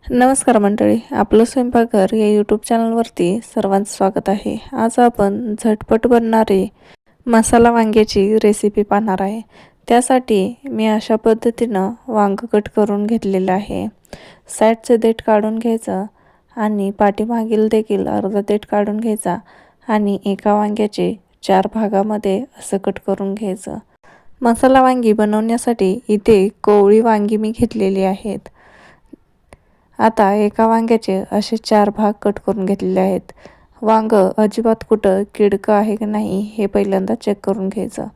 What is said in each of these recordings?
नमस्कार मंडळी, आपलं स्वयंपाकघर या यूट्यूब चॅनलवरती सर्वांचं स्वागत आहे. आज आपण झटपट बनणारी मसाला वांग्याची रेसिपी पाहणार आहे. त्यासाठी मी अशा पद्धतीनं वांग कट करून घेतलेलं आहे. साईडचे देठ काढून घ्यायचं आणि पाठीमागील देखील अर्धा देठ काढून घ्यायचा आणि एका वांग्याचे 4 भागामध्ये असं कट करून घ्यायचं. मसाला वांगी बनवण्यासाठी इथे कोवळी वांगी मी घेतलेली आहेत. आता एका वांग्याचे असे 4 भाग कट करून घेतलेले आहेत. वांग अजिबात कुठं किडकं आहे की नाही हे पहिल्यांदा चेक करून घ्यायचं.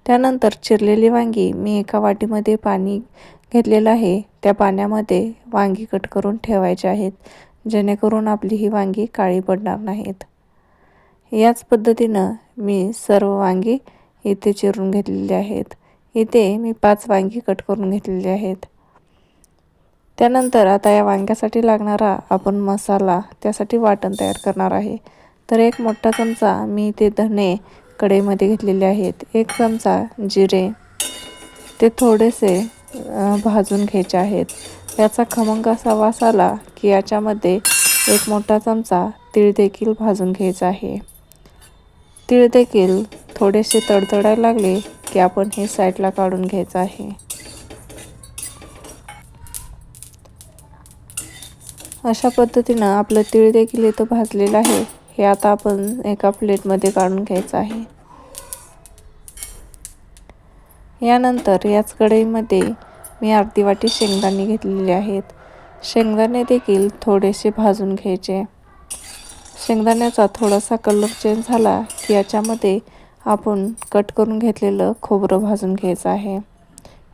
त्यानंतर चिरलेली वांगी मी एका वाटीमध्ये पाणी घेतलेलं आहे. त्या पाण्यामध्ये वांगी कट करून ठेवायचे आहेत, जेणेकरून आपली ही वांगी काळी पडणार नाहीत. याच पद्धतीनं मी सर्व वांगी इथे चिरून घेतलेली आहेत. इथे मी 5 वांगी कट करून घेतलेली आहेत. त्यानंतर आता या वांग्यासाठी लागणारा आपण मसाला त्यासाठी वाटण तयार करणार आहे. तर एक मोठा चमचा मी ते धणे कढईमध्ये घेतलेले आहेत. 1 चमचा जिरे ते थोडेसे भाजून घ्यायचे आहेत. याचा खमंग असा वास आला की याच्यामध्ये 1 मोठा चमचा तीळ देखील भाजून घ्यायचा आहे. तीळ देखील थोडेसे तडतडायला लागले की आपण हे साईडला काढून घ्यायचं आहे. अशा पद्धतीनं आपलं तीळ देखील इथं भाजलेलं आहे. हे आता आपण एका प्लेटमध्ये काढून घ्यायचं आहे. यानंतर याच कढईमध्ये मी अर्धी वाटी शेंगदाणे घेतलेले आहेत. शेंगदाणे देखील थोडेसे भाजून घ्यायचे. शेंगदाण्याचा थोडासा कलर चेंज झाला की याच्यामध्ये आपण कट करून घेतलेलं खोबरं भाजून घ्यायचं आहे.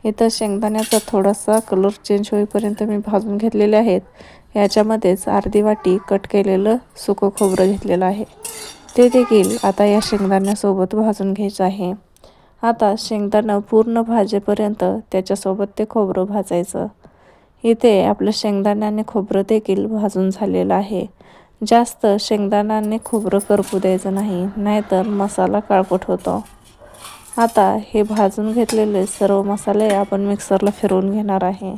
इथं शेंगदाण्याचा थोडासा कलर चेंज होईपर्यंत मी भाजून घेतलेले आहेत. याच्यामध्येच अर्धी वाटी कट केलेलं सुकं खोबरं घेतलेलं आहे. ते देखील आता या शेंगदाण्यासोबत भाजून घ्यायचं आहे. आता शेंगदाणं पूर्ण भाजेपर्यंत त्याच्यासोबत ते खोबरं भाजायचं. इथे आपलं शेंगदाणा आणि खोबरं देखील भाजून झालेलं आहे. जास्त शेंगदाणा आणि खोबरं करपू द्यायचं नाही, नाहीतर मसाला काळपट होतो. आता हे भाजून घेतलेले सर्व मसाले आपण मिक्सरला फिरवून घेणार आहे.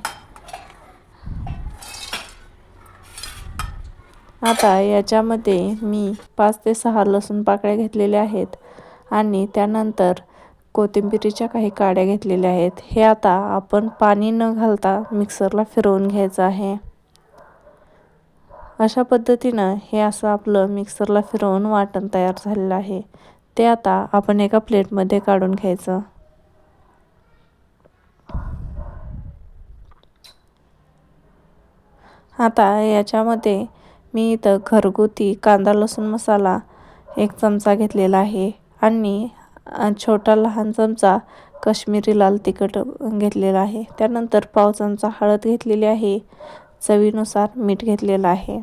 आता याच्यामध्ये मी 5 ते 6 लसूण पाकळ्या घेतलेल्या आहेत आणि त्यानंतर कोथिंबीरीच्या काही काड्या घेतलेल्या आहेत. हे आता आपण पाणी न घालता मिक्सरला फिरवून घ्यायचं आहे. अशा पद्धतीनं हे असं आपलं मिक्सरला फिरवून वाटण तयार झालेलं आहे. ते आता आपण एका प्लेटमध्ये काढून घ्यायचं. आता याच्यामध्ये मी इथं घरगुती कांदा लसूण मसाला 1 चमचा घेतलेला आहे आणि छोटा लहान चमचा काश्मीरी लाल तिखट घेतलेला आहे. त्यानंतर पाव चमचा हळद घेतलेली आहे. चवीनुसार मीठ घेतलेलं आहे.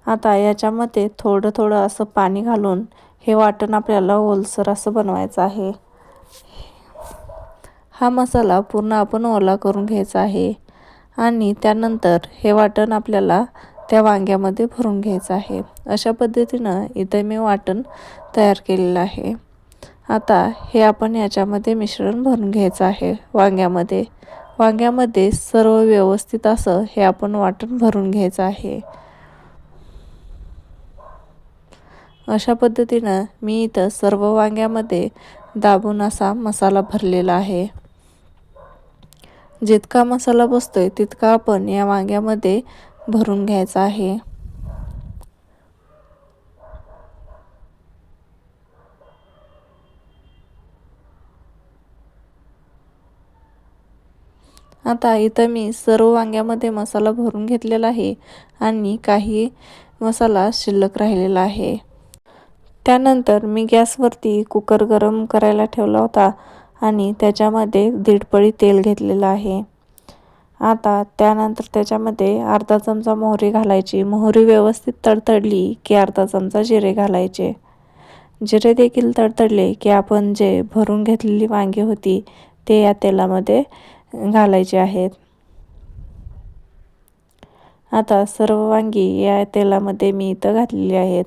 आता याच्यामध्ये थोडं थोडं असं पाणी घालून हे वाटण आपल्याला ओलसर असं बनवायचं आहे. हा मसाला पूर्ण आपण ओला करून घ्यायचा आहे आणि त्यानंतर हे वाटण आपल्याला त्या वांग्यामध्ये भरून घ्यायचं आहे. अशा पद्धतीनं इथे मी वाटण तयार केलेलं आहे. आता हे आपण याच्यामध्ये मिश्रण भरून घ्यायचं आहे. वांग्यामध्ये सर्व व्यवस्थित असं हे आपण वाटण भरून घ्यायचं आहे. अशा पद्धतीनं मी इथं सर्व वांग्यामध्ये दाबून असा मसाला भरलेला आहे. जितका मसाला बसतोय तितका आपण या वांग्यामध्ये भरून घ्यायचा आहे. आता इथं मी सर्व वांग्यामध्ये मसाला भरून घेतलेला आहे आणि काही मसाला शिल्लक राहिलेला आहे. त्यानंतर मी गॅसवरती कुकर गरम करायला ठेवला होता आणि त्याच्यामध्ये 1.5 पळी तेल घेतलेलं आहे. आता त्यानंतर त्याच्यामध्ये अर्धा चमचा मोहरी घालायची. मोहरी व्यवस्थित तडतडली की अर्धा चमचा जिरे घालायचे. जिरे देखील तडतडले की आपण जे भरून घेतलेली वांगी होती ते या तेलामध्ये घालायचे आहेत. आता सर्व वांगी या तेलामध्ये मी इथं घातलेली आहेत.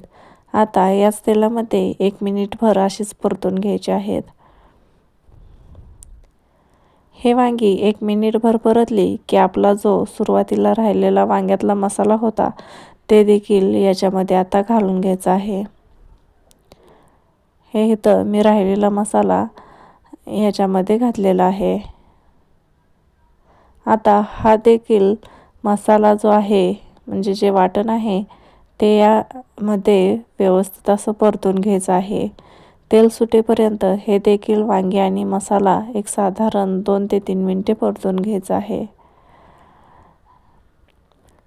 आता याच तेलामध्ये 1 मिनिटभर अशीच परतून घ्यायचे आहेत. हे वांगी 1 मिनिटभर परतली की आपला जो सुरुवातीला राहिलेला वांग्यातला मसाला होता ते देखील याच्यामध्ये आता घालून घ्यायचा आहे. हे इथं मी राहिलेला मसाला याच्यामध्ये घातलेला आहे. आता हा देखील मसाला जो आहे म्हणजे जे वाटण आहे ते यामध्ये व्यवस्थित असं परतून घ्यायचं आहे. तेल सुटेपर्यंत हे देखील वांगे आणि मसाला एक साधारण 2 ते 3 मिनिटे परतून घ्यायचं आहे.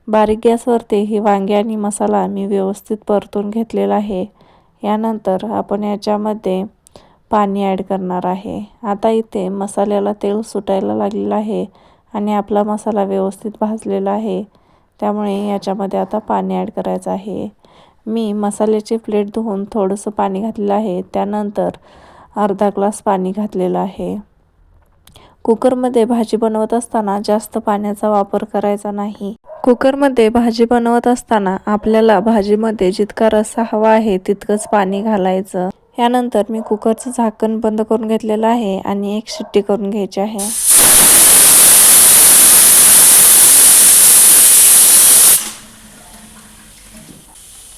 बारीक गॅसवरती ही वांगे आणि मसाला मी व्यवस्थित परतून घेतलेला आहे. यानंतर आपण याच्यामध्ये पाणी ॲड करणार आहे. आता इथे मसाल्याला तेल सुटायला लागलेलं आहे आणि आपला मसाला व्यवस्थित भाजलेला आहे. त्यामुळे याच्यामध्ये आता पाणी ॲड करायचं आहे. मी मसाल्याची प्लेट धुवून थोडंसं पाणी घातलेलं आहे. त्यानंतर अर्धा ग्लास पाणी घातलेलं आहे. कुकरमध्ये भाजी बनवत असताना जास्त पाण्याचा वापर करायचा नाही. कुकरमध्ये भाजी बनवत असताना आपल्याला भाजीमध्ये जितका रस्सा हवा आहे तितकंच पाणी घालायचं. यानंतर मी कुकरचं झाकण बंद करून घेतलेलं आहे आणि 1 शिट्टी करून घ्यायची आहे.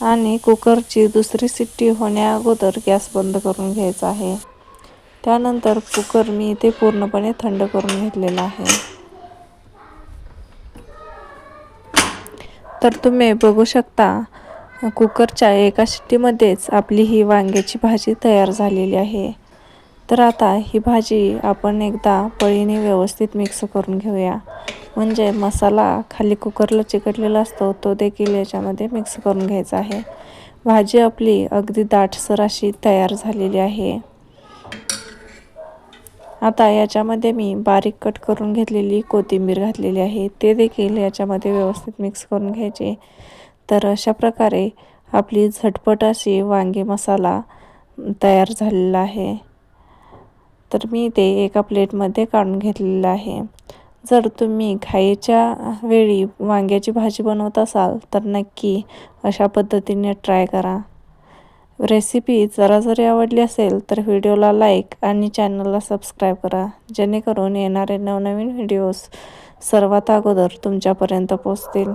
आणि कुकरची दुसरी शिट्टी होण्या अगोदर गॅस बंद करून घ्यायचा आहे. त्यानंतर कुकर मी इथे पूर्णपणे थंड करून घेतलेला आहे. तर तुम्ही बघू शकता कुकरच्या एका शिट्टीमध्येच आपली ही वांग्याची भाजी तयार झालेली आहे. तर आता ही भाजी आपण एकदा पळीने व्यवस्थित मिक्स करून घेऊया. म्हणजे मसाला खाली कुकरला चिकटलेला असतो तो देखील याच्यामध्ये मिक्स करून घ्यायचा आहे. भाजी आपली अगदी दाटसर अशी तयार झालेली आहे. आता याच्यामध्ये मी बारीक कट करून घेतलेली कोथिंबीर घातलेली आहे. ते देखील याच्यामध्ये व्यवस्थित मिक्स करून घ्यायचे. तर अशा प्रकारे आपली झटपट अशी वांगी मसाला तयार झालेला आहे. तर मी ते एका प्लेटमध्ये काढून घेतलेलं आहे. जर तुम्ही घाईच्या वेळी वांग्याची भाजी बनवत असाल तर नक्की अशा पद्धतीने ट्राय करा. रेसिपी जरी आवडली असेल तर व्हिडिओला लाईक आणि चॅनलला सबस्क्राईब करा, जेणेकरून येणारे नवनवीन व्हिडिओज सर्वात अगोदर तुमच्यापर्यंत पोहोचतील.